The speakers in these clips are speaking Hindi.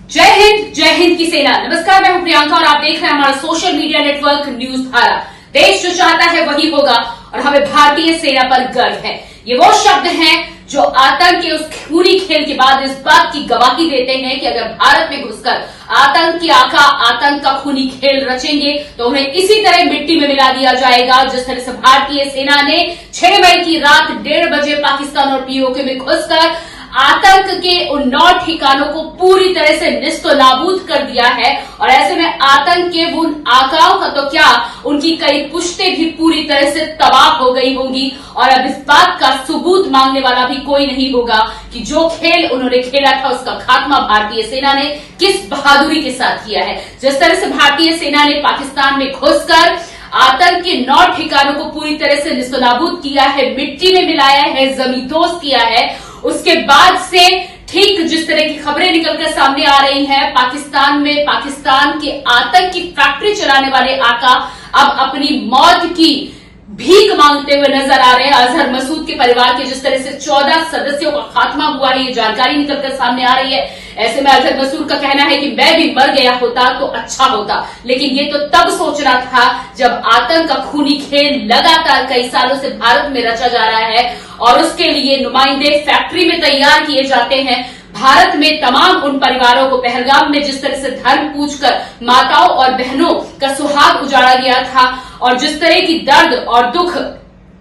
जय हिंद की सेना। नमस्कार, मैं हूं प्रियंका और आप देख रहे हैं हमारा सोशल मीडिया नेटवर्क न्यूज धारा। देश जो चाहता है वही होगा और हमें भारतीय सेना पर गर्व है। ये वो शब्द हैं जो आतंक के उस खूनी खेल के बाद इस बात की गवाही देते हैं कि अगर भारत में घुसकर आतंक की आका आतंक का खूनी खेल रचेंगे तो उन्हें इसी तरह मिट्टी में मिला दिया जाएगा। जिस तरह से भारतीय सेना ने 6 मई की रात 1:30 बजे पाकिस्तान और पीओके में घुसकर आतंक के उन 9 ठिकानों को पूरी तरह से निस्तो नाबूद कर दिया है और ऐसे में आतंक के उन आकाओं का तो क्या, उनकी कई पुश्तें भी पूरी तरह से तबाह हो गई होंगी। और अब इस बात का सबूत मांगने वाला भी कोई नहीं होगा कि जो खेल उन्होंने खेला था उसका खात्मा भारतीय सेना ने किस बहादुरी के साथ किया है। जिस तरह से भारतीय सेना ने पाकिस्तान में घुसकर आतंक के 9 ठिकानों को पूरी तरह से निस्तनाबूद किया है, मिट्टी में मिलाया है, जमींदोज किया है, उसके बाद से ठीक जिस तरह की खबरें निकलकर सामने आ रही हैं, पाकिस्तान के आतंक की फैक्ट्री चलाने वाले आका अब अपनी मौत की भीख मांगते हुए नजर आ रहे हैं। अजहर मसूद के परिवार के जिस तरह से 14 सदस्यों का खात्मा हुआ है, ये जानकारी निकलकर सामने आ रही है। ऐसे में अजहर मसूद का कहना है कि मैं भी मर गया होता तो अच्छा होता, लेकिन ये तो तब सोचना था जब आतंक का खूनी खेल लगातार कई सालों से भारत में रचा जा रहा है और उसके लिए नुमाइंदे फैक्ट्री में तैयार किए जाते हैं। भारत में तमाम उन परिवारों को पहलगाम में जिस तरह से धर्म पूछकर माताओं और बहनों का सुहाग उजाड़ा गया था और जिस तरह की दर्द और दुख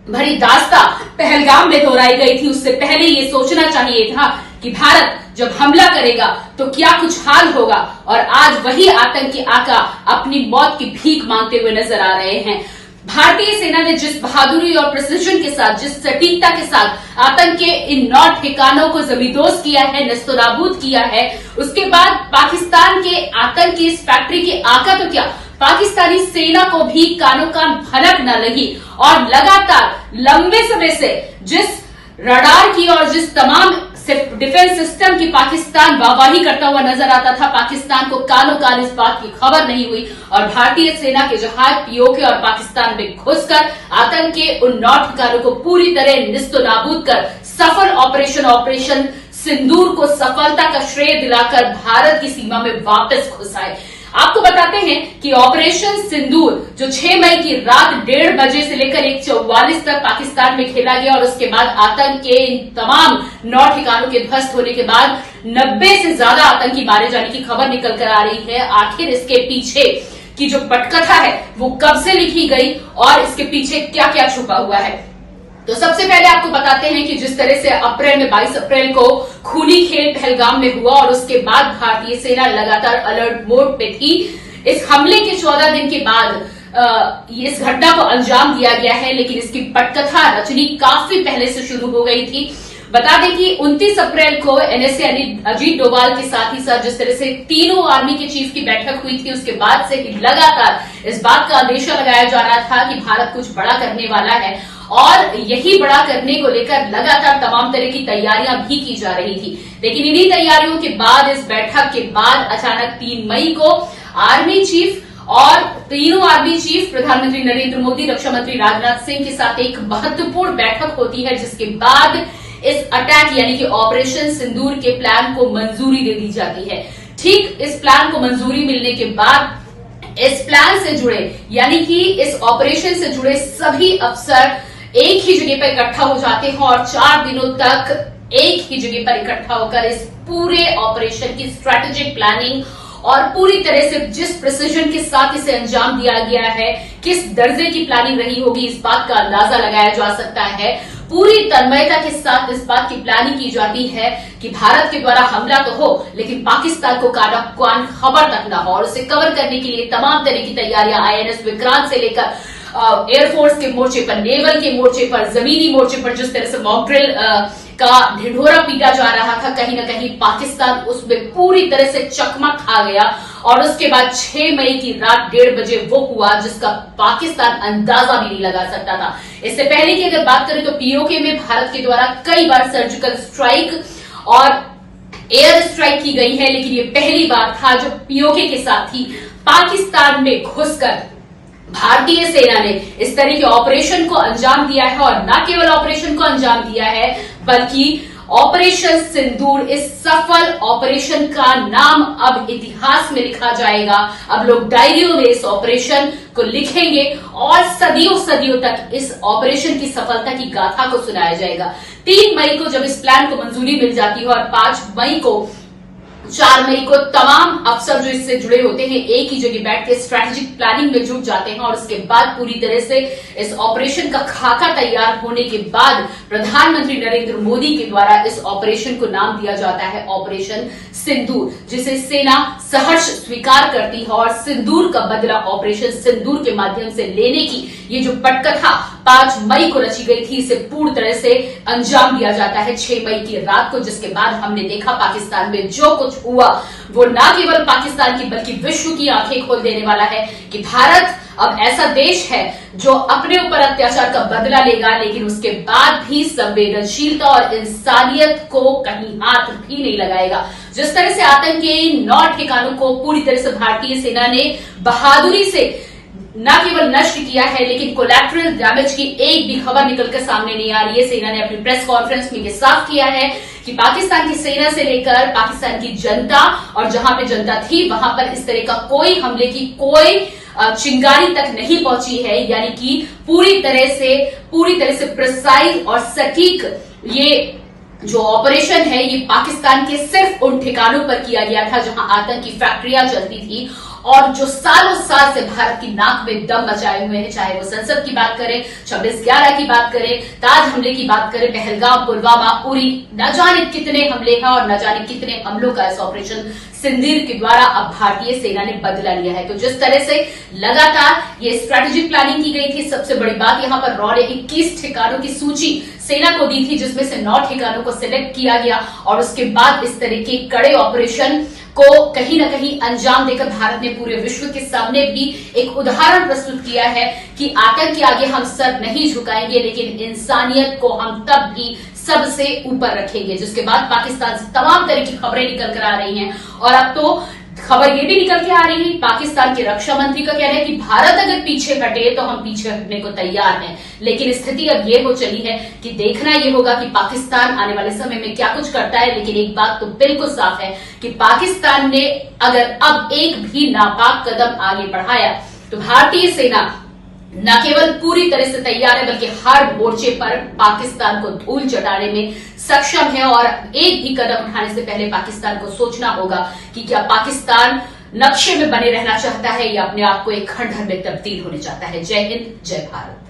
भरी दास्तां पहलगाम में दोहराई गई थी, उससे पहले ये सोचना चाहिए था कि भारत जब हमला करेगा तो क्या कुछ हाल होगा। और आज वही आतंकी आका अपनी मौत की भीख मांगते हुए नजर आ रहे हैं। भारतीय सेना ने जिस बहादुरी और प्रिसिजन के साथ, जिस सटीकता के साथ आतंक के इन 9 ठिकानों को जमींदोज किया है, निस्तनाबूद किया है, उसके बाद पाकिस्तान के आतंक की इस फैक्ट्री के आका तो क्या, पाकिस्तानी सेना को भी कानों कान भनक न लगी और लगातार लंबे समय से जिस रडार की और जिस तमाम डिफेंस सिस्टम की पाकिस्तान वाहवाही करता हुआ नजर आता था, पाकिस्तान को कानों कान इस बात की खबर नहीं हुई और भारतीय सेना के जहाज पीओके और पाकिस्तान में घुसकर आतंक के उन 9 ठिकानों को पूरी तरह निस्तनाबूद कर सफल ऑपरेशन सिंदूर को सफलता का श्रेय दिलाकर भारत की सीमा में वापस घुस आए। आपको बताते हैं कि ऑपरेशन सिंदूर जो 6 मई की रात 1:30 बजे से लेकर 1:44 तक पाकिस्तान में खेला गया और उसके बाद आतंक के इन तमाम 9 ठिकानों के ध्वस्त होने के बाद 90 से ज्यादा आतंकी मारे जाने की खबर निकल कर आ रही है। आखिर इसके पीछे की जो पटकथा है वो कब से लिखी गई और इसके पीछे क्या क्या छुपा हुआ है, तो सबसे पहले आपको बताते हैं कि जिस तरह से अप्रैल में 22 अप्रैल को खूनी खेल पहलगाम में हुआ और उसके बाद भारतीय सेना लगातार अलर्ट मोड पे थी। इस हमले के 14 दिन के बाद इस घटना को अंजाम दिया गया है, लेकिन इसकी पटकथा रचनी काफी पहले से शुरू हो गई थी। बता दें कि 29 अप्रैल को एनएसए यानी अजीत डोभाल के साथ ही साथ जिस तरह से तीनों आर्मी के चीफ की बैठक हुई थी, उसके बाद से ही लगातार इस बात का अंदेशा लगाया जा रहा था कि भारत कुछ बड़ा करने वाला है और यही बड़ा करने को लेकर लगातार तमाम तरह की तैयारियां भी की जा रही थी। लेकिन इन्हीं तैयारियों के बाद, इस बैठक के बाद अचानक 3 मई को आर्मी चीफ और तीनों आर्मी चीफ प्रधानमंत्री नरेंद्र मोदी, रक्षा मंत्री राजनाथ सिंह के साथ एक महत्वपूर्ण बैठक होती है, जिसके बाद इस अटैक यानी कि ऑपरेशन सिंदूर के प्लान को मंजूरी दे दी जाती है। ठीक इस प्लान को मंजूरी मिलने के बाद इस प्लान से जुड़े यानी कि इस ऑपरेशन से जुड़े सभी अफसर एक ही जगह पर इकट्ठा हो जाते हैं और 4 दिनों तक एक ही जगह पर इकट्ठा होकर इस पूरे ऑपरेशन की स्ट्रेटेजिक प्लानिंग और पूरी तरह से जिस प्रिसिजन के साथ इसे अंजाम दिया गया है, किस दर्जे की प्लानिंग रही होगी, इस बात का अंदाजा लगाया जा सकता है। पूरी तन्मयता के साथ इस बात की प्लानिंग की जाती है कि भारत के द्वारा हमला तो हो लेकिन पाकिस्तान को कान खबर तक न हो और उसे कवर करने के लिए तमाम तरह की तैयारियां आईएनएस विक्रांत से लेकर एयरफोर्स के मोर्चे पर, नेवल के मोर्चे पर, जमीनी मोर्चे पर जिस तरह से मॉक ड्रिल का ढिढोरा पीटा जा रहा था, कहीं ना कहीं पाकिस्तान उसमें पूरी तरह से चकमा खा गया और उसके बाद 6 मई की रात 1:30 बजे वो हुआ जिसका पाकिस्तान अंदाजा भी नहीं लगा सकता था। इससे पहले की अगर बात करें तो पीओके में भारत के द्वारा कई बार सर्जिकल स्ट्राइक और एयर स्ट्राइक की गई है, लेकिन ये पहली बार था जो पीओके के साथ ही पाकिस्तान में घुसकर भारतीय सेना ने इस तरह के ऑपरेशन को अंजाम दिया है और न केवल ऑपरेशन को अंजाम दिया है बल्कि ऑपरेशन सिंदूर, इस सफल ऑपरेशन का नाम अब इतिहास में लिखा जाएगा। अब लोग डायरियों में इस ऑपरेशन को लिखेंगे और सदियों सदियों तक इस ऑपरेशन की सफलता की गाथा को सुनाया जाएगा। 3 मई को जब इस प्लान को मंजूरी मिल जाती है और 4 मई को तमाम अफसर जो इससे जुड़े होते हैं एक ही जगह बैठ के स्ट्रैटेजिक प्लानिंग में जुट जाते हैं और उसके बाद पूरी तरह से इस ऑपरेशन का खाका तैयार होने के बाद प्रधानमंत्री नरेंद्र मोदी के द्वारा इस ऑपरेशन को नाम दिया जाता है ऑपरेशन सिंदूर, जिसे सेना सहर्ष स्वीकार करती है और सिंदूर का बदला ऑपरेशन सिंदूर के माध्यम से लेने की ये जो पटकथा 5 मई को रची गई थी, इसे पूरी तरह से अंजाम दिया जाता है 6 मई की रात को, जिसके बाद हमने देखा पाकिस्तान में जो कुछ हुआ वो न केवल पाकिस्तान की बल्कि विश्व की आंखें खोल देने वाला है कि भारत अब ऐसा देश है जो अपने ऊपर अत्याचार का बदला लेगा, लेकिन उसके बाद भी संवेदनशीलता और इंसानियत को कहीं हाथ भी नहीं लगाएगा। जिस तरह से आतंक के 9 ठिकानों को पूरी तरह से भारतीय सेना ने बहादुरी से न केवल नष्ट किया है, लेकिन कोलैटरल डैमेज की एक भी खबर निकलकर सामने नहीं आ रही है। सेना ने अपनी प्रेस कॉन्फ्रेंस में ये साफ किया है कि पाकिस्तान की सेना से लेकर पाकिस्तान की जनता और जहां पे जनता थी वहां पर इस तरह का कोई हमले की कोई चिंगारी तक नहीं पहुंची है, यानी कि पूरी तरह से प्रिसाइज और सटीक ये जो ऑपरेशन है ये पाकिस्तान के सिर्फ उन ठिकानों पर किया गया था जहां आतंकी फैक्ट्रियां चलती थी और जो सालों साल से भारत की नाक में दम मचाए हुए हैं, चाहे वो संसद की बात करें, 26/11 की बात करें, ताज हमले की बात करें, पहलगाम, पुलवामा, उरी, न जाने कितने हमले हैं और न जाने कितने हमलों का इस ऑपरेशन सिंदूर के द्वारा अब भारतीय सेना ने बदला लिया है। तो जिस तरह से लगातार ये स्ट्रैटेजिक प्लानिंग की गई थी, सबसे बड़ी बात यहां पर रॉ ने 21 ठिकानों की सूची सेना को दी थी, जिसमें से 9 ठिकानों को सिलेक्ट किया गया और उसके बाद इस तरह के कड़े ऑपरेशन को कहीं न कहीं अंजाम देकर भारत ने पूरे विश्व के सामने भी एक उदाहरण प्रस्तुत किया है कि आतंक के आगे हम सर नहीं झुकाएंगे, लेकिन इंसानियत को हम तब भी सबसे ऊपर रखेंगे। जिसके बाद पाकिस्तान से तमाम तरह की खबरें निकल कर आ रही हैं और अब तो खबर ये भी निकल के आ रही है, पाकिस्तान के रक्षा मंत्री का कहना है कि भारत अगर पीछे हटे तो हम पीछे हटने को तैयार हैं। लेकिन स्थिति अब ये हो चली है कि देखना ये होगा कि पाकिस्तान आने वाले समय में क्या कुछ करता है। लेकिन एक बात तो बिल्कुल साफ है कि पाकिस्तान ने अगर अब एक भी नापाक कदम आगे बढ़ाया तो भारतीय सेना न केवल पूरी तरह से तैयार है बल्कि हर मोर्चे पर पाकिस्तान को धूल चटाने में सक्षम है और एक भी कदम उठाने से पहले पाकिस्तान को सोचना होगा कि क्या पाकिस्तान नक्शे में बने रहना चाहता है या अपने आप को एक खंडहर में तब्दील होने चाहता है। जय हिंद, जय भारत।